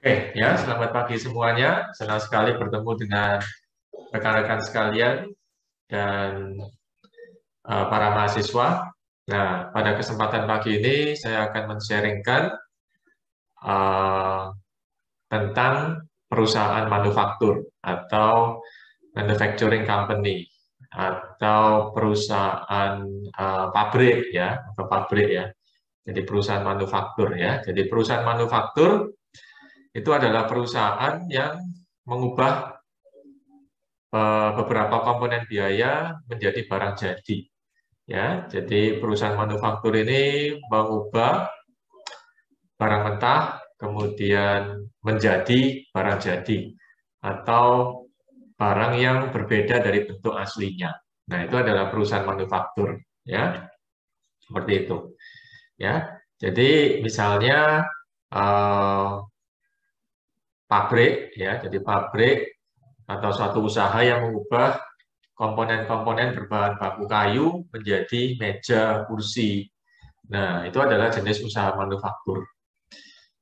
Oke, ya, selamat pagi semuanya. Senang sekali bertemu dengan rekan-rekan sekalian dan para mahasiswa. Nah, pada kesempatan pagi ini saya akan men-sharingkan uh, tentang perusahaan manufaktur atau manufacturing company atau perusahaan pabrik ya, atau pabrik ya. Jadi perusahaan manufaktur ya. Jadi perusahaan manufaktur itu adalah perusahaan yang mengubah beberapa komponen biaya menjadi barang jadi. Ya, jadi perusahaan manufaktur ini mengubah barang mentah kemudian menjadi barang jadi atau barang yang berbeda dari bentuk aslinya. Nah, itu adalah perusahaan manufaktur, ya, seperti itu. Ya, jadi misalnya eh, pabrik, ya, jadi pabrik atau suatu usaha yang mengubah komponen-komponen berbahan baku kayu menjadi meja, kursi. Nah, itu adalah jenis usaha manufaktur.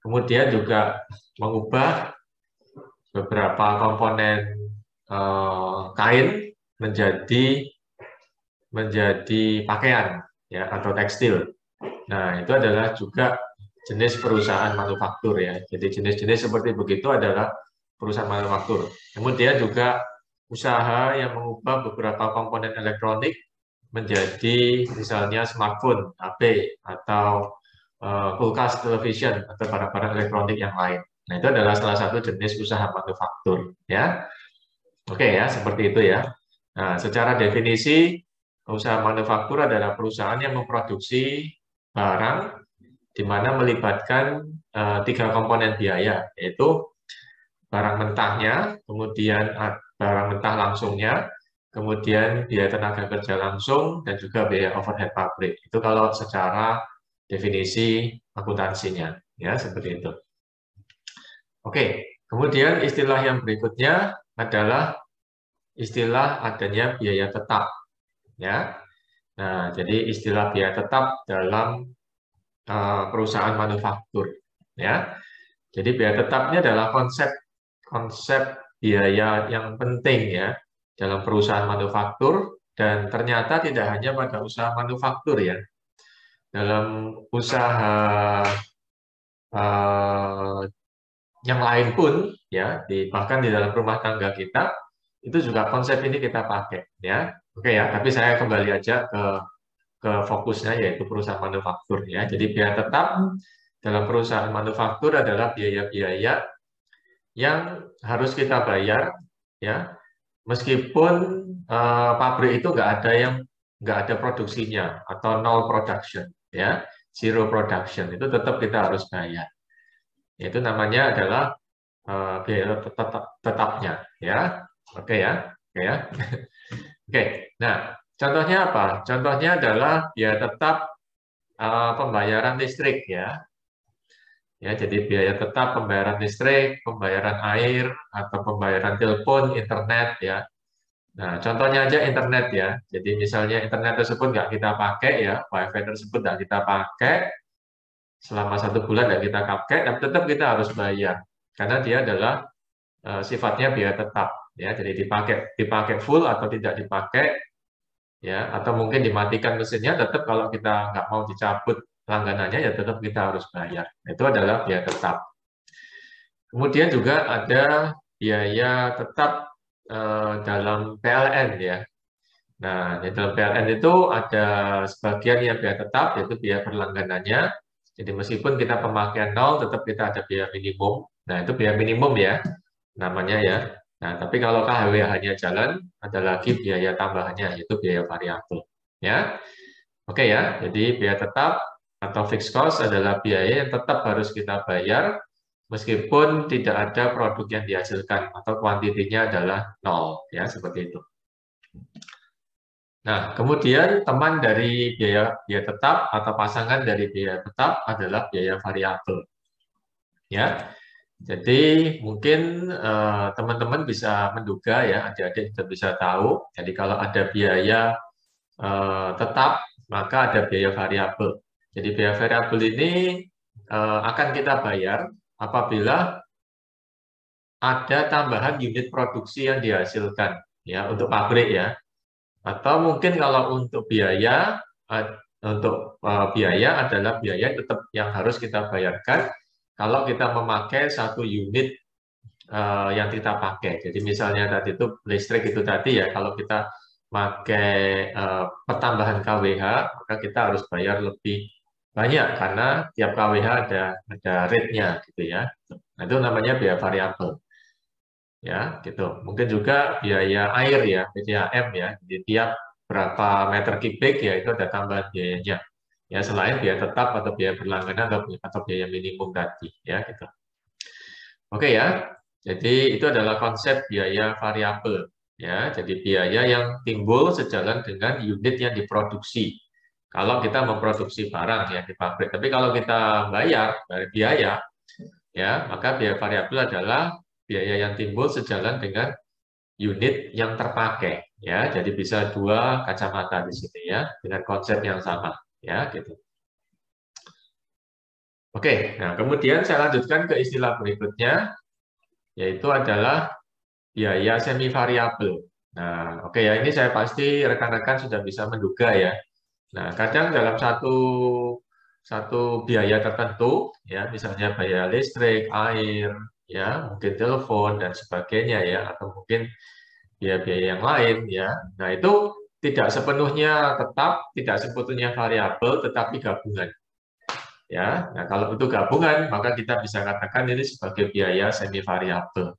Kemudian juga mengubah beberapa komponen kain menjadi pakaian ya atau tekstil. Nah, itu adalah juga jenis perusahaan manufaktur ya. Jadi jenis-jenis seperti begitu adalah perusahaan manufaktur. Kemudian juga usaha yang mengubah beberapa komponen elektronik menjadi misalnya smartphone, HP, atau kulkas, television, atau barang-barang elektronik yang lain. Nah, itu adalah salah satu jenis usaha manufaktur. Ya, oke ya, seperti itu ya. Nah, secara definisi, usaha manufaktur adalah perusahaan yang memproduksi barang di mana melibatkan tiga komponen biaya, yaitu barang mentahnya, kemudian barang mentah langsungnya, kemudian biaya tenaga kerja langsung, dan juga biaya overhead pabrik. Itu kalau secara definisi akuntansinya, ya seperti itu. Oke, kemudian istilah yang berikutnya adalah istilah adanya biaya tetap, ya. Nah, jadi istilah biaya tetap dalam perusahaan manufaktur, ya. Jadi biaya tetapnya adalah konsep konsep biaya yang penting ya dalam perusahaan manufaktur dan ternyata tidak hanya pada usaha manufaktur ya. Dalam usaha eh, yang lain pun ya, bahkan di dalam rumah tangga kita itu juga konsep ini kita pakai ya. Oke ya, tapi saya kembali aja ke fokusnya yaitu perusahaan manufaktur ya. Jadi biaya tetap dalam perusahaan manufaktur adalah biaya-biaya yang harus kita bayar ya meskipun pabrik itu nggak ada produksinya atau nol production ya, zero production, itu tetap kita harus bayar. Itu namanya adalah biaya tetapnya ya. Oke ya, oke ya. Oke, nah contohnya apa? Contohnya adalah biaya tetap pembayaran listrik ya. Ya, jadi biaya tetap pembayaran listrik, pembayaran air, atau pembayaran telepon, internet ya. Nah, contohnya aja internet ya. Jadi misalnya internet tersebut nggak kita pakai ya, WiFi tersebut nggak kita pakai, selama 1 bulan nggak kita pakai, tapi tetap kita harus bayar. Karena dia adalah sifatnya biaya tetap ya. Jadi dipakai dipakai full atau tidak dipakai ya, atau mungkin dimatikan mesinnya, tetap kalau kita nggak mau dicabut langganannya ya tetap kita harus bayar. Itu adalah biaya tetap. Kemudian juga ada biaya tetap dalam PLN ya. Nah, di dalam PLN itu ada sebagian yang biaya tetap, yaitu biaya berlangganannya. Jadi meskipun kita pemakaian nol, tetap kita ada biaya minimum. Nah, itu biaya minimum ya, namanya ya. Nah, tapi kalau KHW hanya jalan, ada lagi biaya tambahannya, yaitu biaya variabel. Ya, oke ya. Jadi biaya tetap atau fixed cost adalah biaya yang tetap harus kita bayar, meskipun tidak ada produk yang dihasilkan atau kuantitinya adalah nol, ya seperti itu. Nah, kemudian teman dari biaya tetap atau pasangan dari biaya tetap adalah biaya variabel. Ya, jadi mungkin teman-teman bisa menduga ya, adik-adik juga bisa tahu. Jadi kalau ada biaya tetap, maka ada biaya variabel. Jadi biaya variabel ini akan kita bayar apabila ada tambahan unit produksi yang dihasilkan ya untuk pabrik ya. Atau mungkin kalau untuk biaya biaya adalah biaya tetap yang harus kita bayarkan kalau kita memakai satu unit yang kita pakai. Jadi misalnya tadi itu listrik itu tadi ya, kalau kita pakai pertambahan kWh, maka kita harus bayar lebih banyak karena tiap kWh ada rate-nya gitu ya. Nah, itu namanya biaya variabel. Ya, gitu. Mungkin juga biaya air ya, PDAM ya. Jadi tiap berapa meter kubik ya itu ada tambahan biayanya. Ya, selain biaya tetap atau biaya berlangganan atau biaya minimum tadi ya gitu. Oke ya. Jadi itu adalah konsep biaya variabel ya. Jadi biaya yang timbul sejalan dengan unit yang diproduksi. Kalau kita memproduksi barang ya di pabrik. Tapi kalau kita bayar dari biaya ya, maka biaya variabel adalah biaya yang timbul sejalan dengan unit yang terpakai ya. Jadi bisa dua kacamata di sini ya dengan konsep yang sama ya gitu. Oke, nah kemudian saya lanjutkan ke istilah berikutnya yaitu adalah biaya semi variabel. Nah, oke ya, ini saya pasti rekan-rekan sudah bisa menduga ya. Nah, kadang dalam satu biaya tertentu ya, misalnya biaya listrik, air, ya, mungkin telepon dan sebagainya ya, atau mungkin biaya-biaya yang lain ya. Nah, itu tidak sepenuhnya tetap, tidak sepenuhnya variabel, tetapi gabungan. Ya, nah kalau itu gabungan, maka kita bisa katakan ini sebagai biaya semi variabel.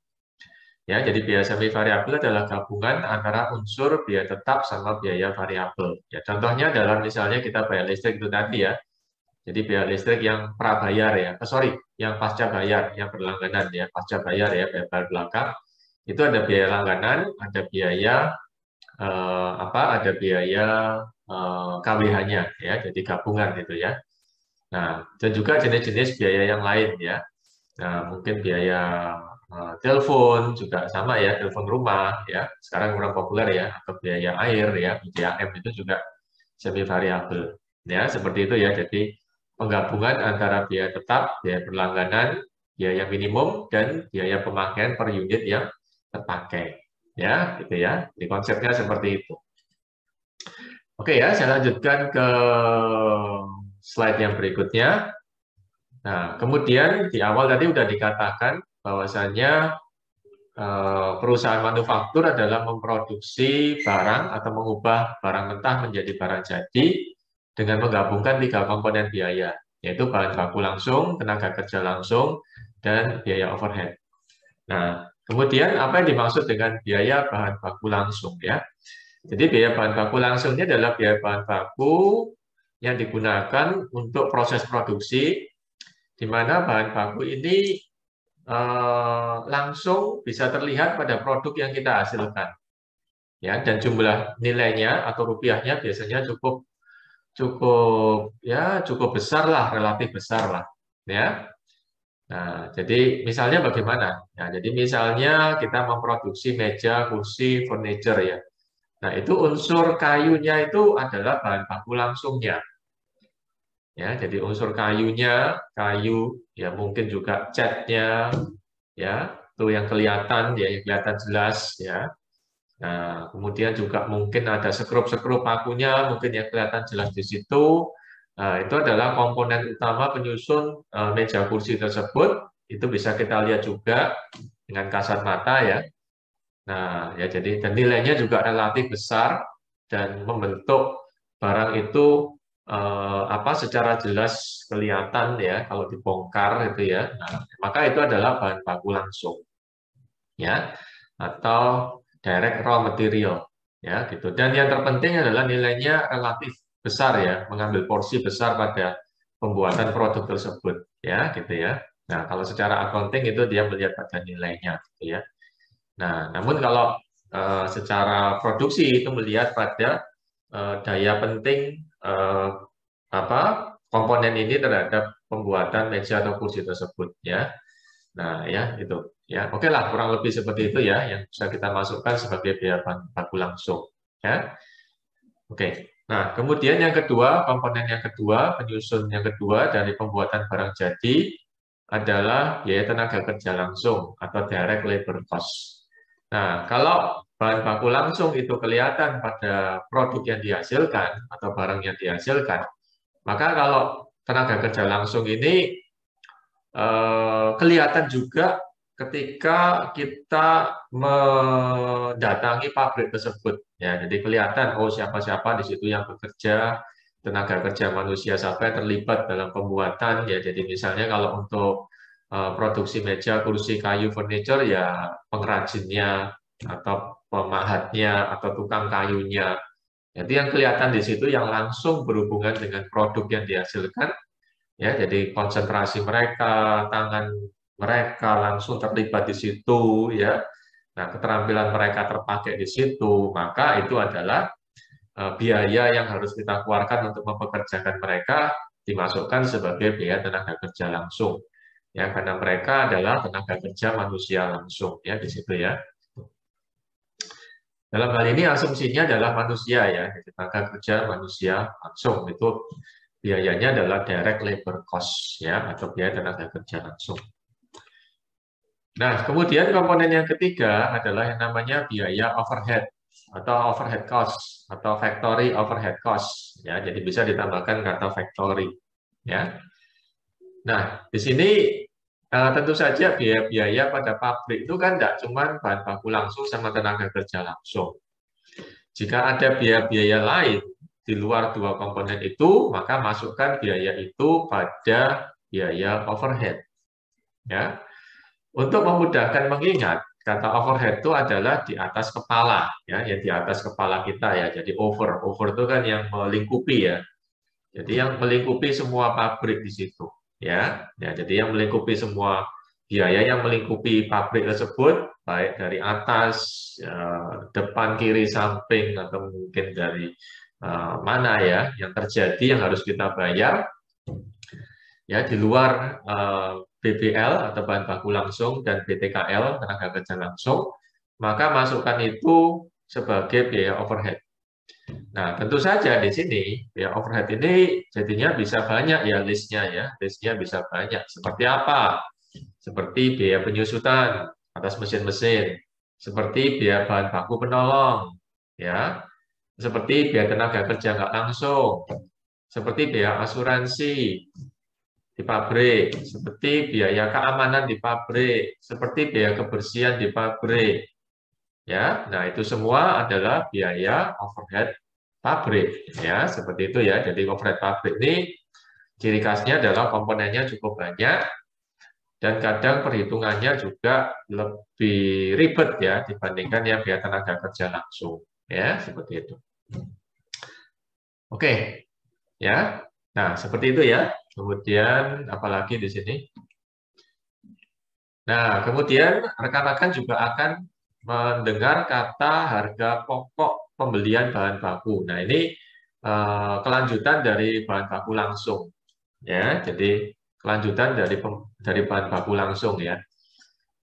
Ya, jadi biaya semi variabel adalah gabungan antara unsur biaya tetap sama biaya variabel. Ya, contohnya dalam misalnya kita bayar listrik itu tadi ya. Jadi biaya listrik yang prabayar ya, yang pasca bayar, yang berlangganan ya, pasca bayar ya, bayar belakang. Itu ada biaya langganan, ada biaya ada biaya KWH-nya ya, jadi gabungan gitu ya. Nah, dan juga jenis-jenis biaya yang lain ya. Nah, mungkin biaya telepon juga sama ya, telepon rumah ya. Sekarang kurang populer ya, atau biaya air ya, BBM itu juga semi variabel. Ya, seperti itu ya. Jadi penggabungan antara biaya tetap, biaya berlangganan, biaya minimum dan biaya pemakaian per unit yang terpakai. Ya, gitu ya. Di konsepnya seperti itu. Oke ya, saya lanjutkan ke slide yang berikutnya. Nah, kemudian di awal tadi sudah dikatakan bahwasannya perusahaan manufaktur adalah memproduksi barang atau mengubah barang mentah menjadi barang jadi dengan menggabungkan tiga komponen biaya, yaitu bahan baku langsung, tenaga kerja langsung, dan biaya overhead. Nah, kemudian apa yang dimaksud dengan biaya bahan baku langsung ya? Jadi biaya bahan baku langsungnya adalah biaya bahan baku yang digunakan untuk proses produksi, di mana bahan baku ini langsung bisa terlihat pada produk yang kita hasilkan. Ya, dan jumlah nilainya atau rupiahnya biasanya cukup besar lah, relatif besar lah. Ya. Nah, jadi misalnya bagaimana? Nah, jadi misalnya kita memproduksi meja, kursi, furniture ya. Nah, itu unsur kayunya itu adalah bahan baku langsungnya. Ya, jadi unsur kayunya, kayu, ya mungkin juga catnya, ya, itu yang kelihatan, ya, yang kelihatan jelas, ya. Nah, kemudian juga mungkin ada sekrup-sekrup pakunya, mungkin yang kelihatan jelas di situ. Nah, itu adalah komponen utama penyusun meja kursi tersebut. Itu bisa kita lihat juga dengan kasat mata, ya. Nah, ya jadi dan nilainya juga relatif besar dan membentuk barang itu secara jelas kelihatan ya kalau dibongkar itu ya. Nah, maka itu adalah bahan baku langsung ya atau direct raw material ya gitu. Dan yang terpenting adalah nilainya relatif besar ya, mengambil porsi besar pada pembuatan produk tersebut ya gitu ya. Nah, kalau secara accounting itu dia melihat pada nilainya gitu ya. Nah, namun kalau secara produksi itu melihat pada daya penting komponen ini terhadap pembuatan meja atau kursi tersebut ya. Nah, ya itu ya. Oke lah, kurang lebih seperti itu ya yang bisa kita masukkan sebagai biaya baku langsung ya. Oke. Nah, kemudian yang kedua, komponen yang kedua, penyusun yang kedua dari pembuatan barang jadi adalah biaya tenaga kerja langsung atau direct labor cost. Nah, kalau bahan baku langsung itu kelihatan pada produk yang dihasilkan atau barang yang dihasilkan, maka kalau tenaga kerja langsung ini kelihatan juga ketika kita mendatangi pabrik tersebut. Ya, jadi kelihatan, oh siapa-siapa di situ yang bekerja, tenaga kerja manusia siapa yang terlibat dalam pembuatan. Ya, jadi misalnya kalau untuk produksi meja, kursi, kayu, furniture, ya pengrajinnya atau pemahatnya atau tukang kayunya. Jadi yang kelihatan di situ yang langsung berhubungan dengan produk yang dihasilkan, ya, jadi konsentrasi mereka, tangan mereka langsung terlibat di situ, ya. Nah, keterampilan mereka terpakai di situ, maka itu adalah biaya yang harus kita keluarkan untuk mempekerjakan mereka dimasukkan sebagai biaya tenaga kerja langsung, ya, karena mereka adalah tenaga kerja manusia langsung, ya, di situ, ya. Dalam hal ini asumsinya adalah manusia, ya, jadi tenaga kerja manusia langsung itu biayanya adalah direct labor cost, ya, atau biaya tenaga kerja langsung. Nah, kemudian komponen yang ketiga adalah yang namanya biaya overhead atau overhead cost atau factory overhead cost, ya, jadi bisa ditambahkan kata factory, ya. Nah, di sini tentu saja biaya-biaya pada pabrik itu kan tidak cuma bahan baku langsung sama tenaga kerja langsung. Jika ada biaya-biaya lain di luar dua komponen itu, maka masukkan biaya itu pada biaya overhead. Ya. Untuk memudahkan mengingat, kata overhead itu adalah di atas kepala, ya, yang di atas kepala kita, ya. Jadi over itu kan yang melingkupi, ya. Jadi yang melingkupi semua pabrik di situ, ya. Ya, jadi yang melingkupi semua biaya yang melingkupi pabrik tersebut, baik dari atas, depan, kiri, samping, atau mungkin dari mana, ya, yang terjadi yang harus kita bayar, ya, di luar BBL atau bahan baku langsung dan BTKL tenaga kerja langsung, maka masukkan itu sebagai biaya overhead. Nah, tentu saja di sini biaya overhead ini jadinya bisa banyak, ya, listnya, ya, listnya bisa banyak. Seperti apa? Seperti biaya penyusutan atas mesin-mesin, seperti biaya bahan baku penolong, ya, seperti biaya tenaga kerja nggak langsung, seperti biaya asuransi di pabrik, seperti biaya keamanan di pabrik, seperti biaya kebersihan di pabrik. Ya, nah itu semua adalah biaya overhead pabrik, ya, seperti itu, ya. Jadi overhead pabrik ini ciri khasnya adalah komponennya cukup banyak dan kadang perhitungannya juga lebih ribet, ya, dibandingkan yang biaya tenaga kerja langsung, ya, seperti itu. Oke, ya. Nah, seperti itu, ya. Kemudian apalagi di sini? Nah, kemudian rekan-rekan juga akan mendengar kata harga pokok pembelian bahan baku. Nah, ini kelanjutan dari bahan baku langsung, ya. Jadi kelanjutan dari bahan baku langsung, ya.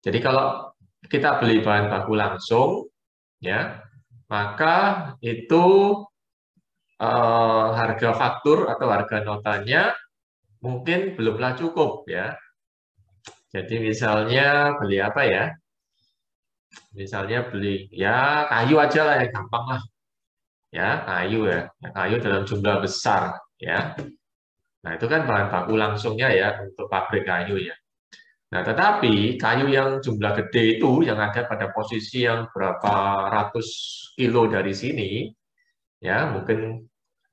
Jadi kalau kita beli bahan baku langsung, ya, maka itu harga faktur atau harga notanya mungkin belumlah cukup, ya. Jadi misalnya beli apa, ya? Misalnya beli, ya, kayu aja lah yang gampang lah, ya, kayu, ya, kayu dalam jumlah besar, ya. Nah, itu kan bahan baku langsungnya, ya, untuk pabrik kayu, ya. Nah, tetapi kayu yang jumlah gede itu yang ada pada posisi yang berapa ratus kilo dari sini, ya, mungkin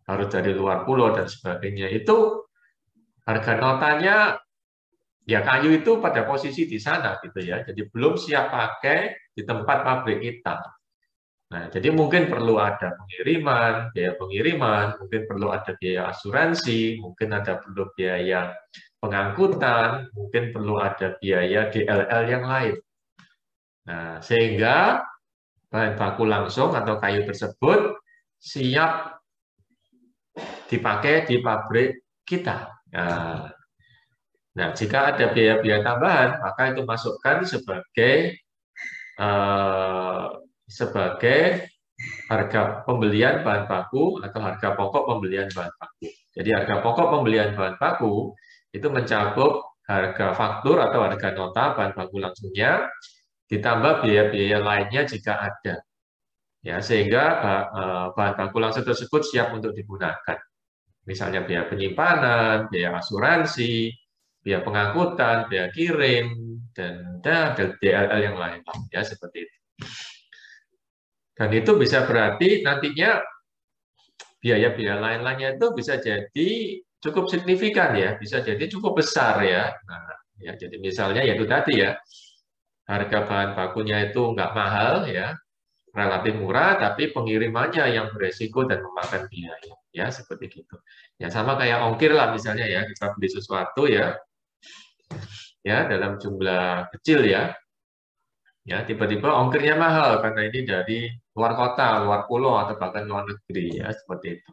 harus dari luar pulau dan sebagainya, itu harga notanya, ya, kayu itu pada posisi di sana, gitu, ya. Jadi belum siap pakai di tempat pabrik kita. Nah, jadi mungkin perlu ada biaya pengiriman, mungkin perlu ada biaya asuransi, mungkin ada perlu biaya pengangkutan, mungkin perlu ada biaya DLL yang lain. Nah, sehingga bahan baku langsung atau kayu tersebut siap dipakai di pabrik kita. Nah, jika ada biaya-biaya tambahan, maka itu masukkan sebagai harga pembelian bahan baku atau harga pokok pembelian bahan baku. Jadi harga pokok pembelian bahan baku itu mencakup harga faktur atau harga nota bahan baku langsungnya, ditambah biaya-biaya lainnya jika ada. Ya, sehingga bahan baku langsung tersebut siap untuk digunakan. Misalnya biaya penyimpanan, biaya asuransi, biaya pengangkutan, biaya kirim, dan DLL yang lain. Ya, seperti itu. Dan itu bisa berarti nantinya biaya-biaya lain-lainnya itu bisa jadi cukup signifikan ya, bisa jadi cukup besar ya. Nah, ya jadi misalnya yaitu tadi ya, harga bahan bakunya itu nggak mahal ya, relatif murah, tapi pengirimannya yang beresiko dan memakan biaya ya, seperti gitu. Ya sama kayak ongkir lah misalnya ya, kita beli sesuatu ya, dalam jumlah kecil ya, tiba-tiba ongkirnya mahal karena ini dari luar kota, luar pulau atau bahkan luar negeri ya, seperti itu.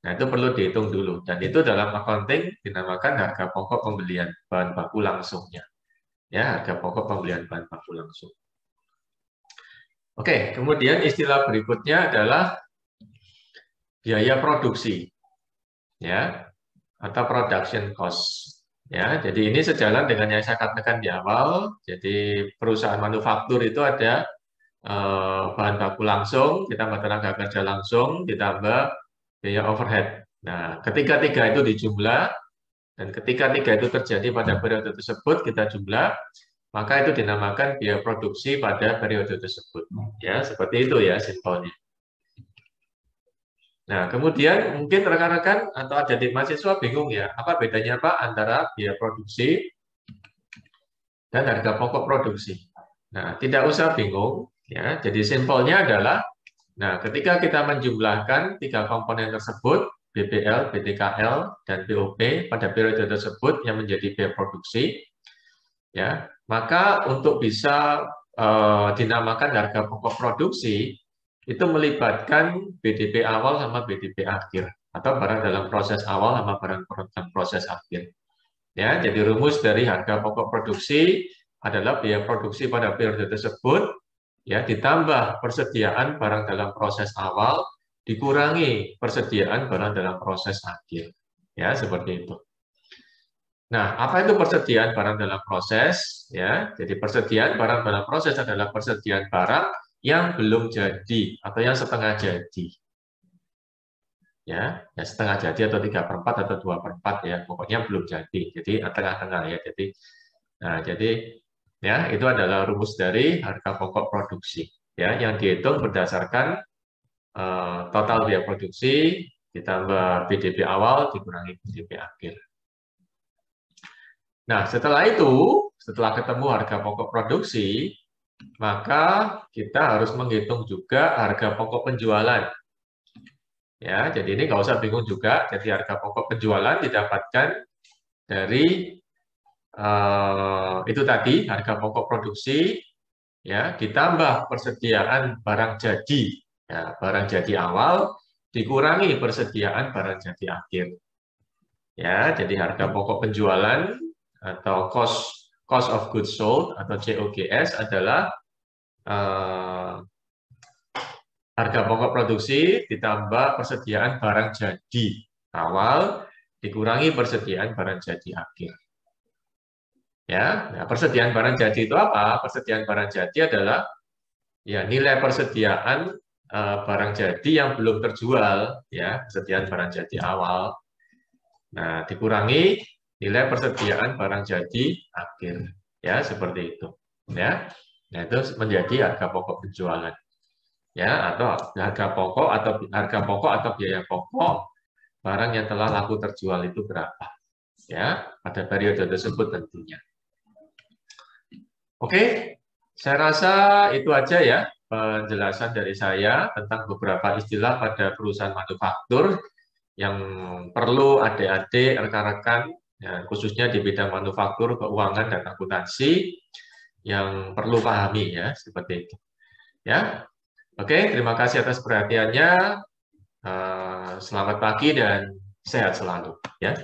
Nah, itu perlu dihitung dulu. Dan itu dalam accounting dinamakan harga pokok pembelian bahan baku langsungnya. Ya, harga pokok pembelian bahan baku langsung. Oke, kemudian istilah berikutnya adalah biaya produksi. Ya, atau production cost. Ya, jadi ini sejalan dengan yang saya katakan di awal. Jadi perusahaan manufaktur itu ada bahan baku langsung, ditambah tenaga kerja langsung, ditambah biaya overhead. Nah, ketika tiga itu dijumlah, dan ketika tiga itu terjadi pada periode tersebut, kita jumlah, maka itu dinamakan biaya produksi pada periode tersebut. Ya, seperti itu ya simpelnya. Nah, kemudian mungkin rekan-rekan atau adik mahasiswa bingung ya, apa bedanya Pak antara biaya produksi dan harga pokok produksi? Nah, tidak usah bingung ya. Jadi simpelnya adalah, nah, ketika kita menjumlahkan tiga komponen tersebut, BPL, BTKL, dan BOP pada periode tersebut yang menjadi biaya produksi, ya, maka untuk bisa dinamakan harga pokok produksi itu melibatkan BDP awal sama BDP akhir atau barang dalam proses awal sama barang dalam proses akhir. Ya, jadi rumus dari harga pokok produksi adalah biaya produksi pada periode tersebut ya ditambah persediaan barang dalam proses awal dikurangi persediaan barang dalam proses akhir. Ya, seperti itu. Nah, apa itu persediaan barang dalam proses? Ya, jadi persediaan barang dalam proses adalah persediaan barang yang belum jadi atau yang setengah jadi. Ya setengah jadi atau 3/4 atau 2/4 ya, pokoknya belum jadi. Jadi tengah-tengah ya. Jadi ya itu adalah rumus dari harga pokok produksi ya yang dihitung berdasarkan total biaya produksi ditambah BDP awal dikurangi BDP akhir. Nah, setelah itu, setelah ketemu harga pokok produksi, maka kita harus menghitung juga harga pokok penjualan. Ya, jadi ini nggak usah bingung juga. Jadi harga pokok penjualan didapatkan dari itu tadi harga pokok produksi, ya ditambah persediaan barang jadi, ya barang jadi awal dikurangi persediaan barang jadi akhir. Ya, jadi harga pokok penjualan atau cost of goods sold atau COGS adalah harga pokok produksi ditambah persediaan barang jadi awal dikurangi persediaan barang jadi akhir. Ya, nah, persediaan barang jadi itu apa? Persediaan barang jadi adalah ya nilai persediaan barang jadi yang belum terjual, ya persediaan barang jadi awal. Nah, dikurangi nilai persediaan barang jadi akhir, ya seperti itu. Ya, nah itu menjadi harga pokok penjualan. Ya, atau harga pokok atau biaya pokok barang yang telah laku terjual itu berapa? Ya, pada periode tersebut tentunya. Oke, saya rasa itu aja ya penjelasan dari saya tentang beberapa istilah pada perusahaan manufaktur yang perlu adik-adik, rekan-rekan, ya, khususnya di bidang manufaktur, keuangan, dan akuntansi yang perlu pahami ya, seperti itu. Ya, oke, terima kasih atas perhatiannya. Selamat pagi dan sehat selalu. Ya.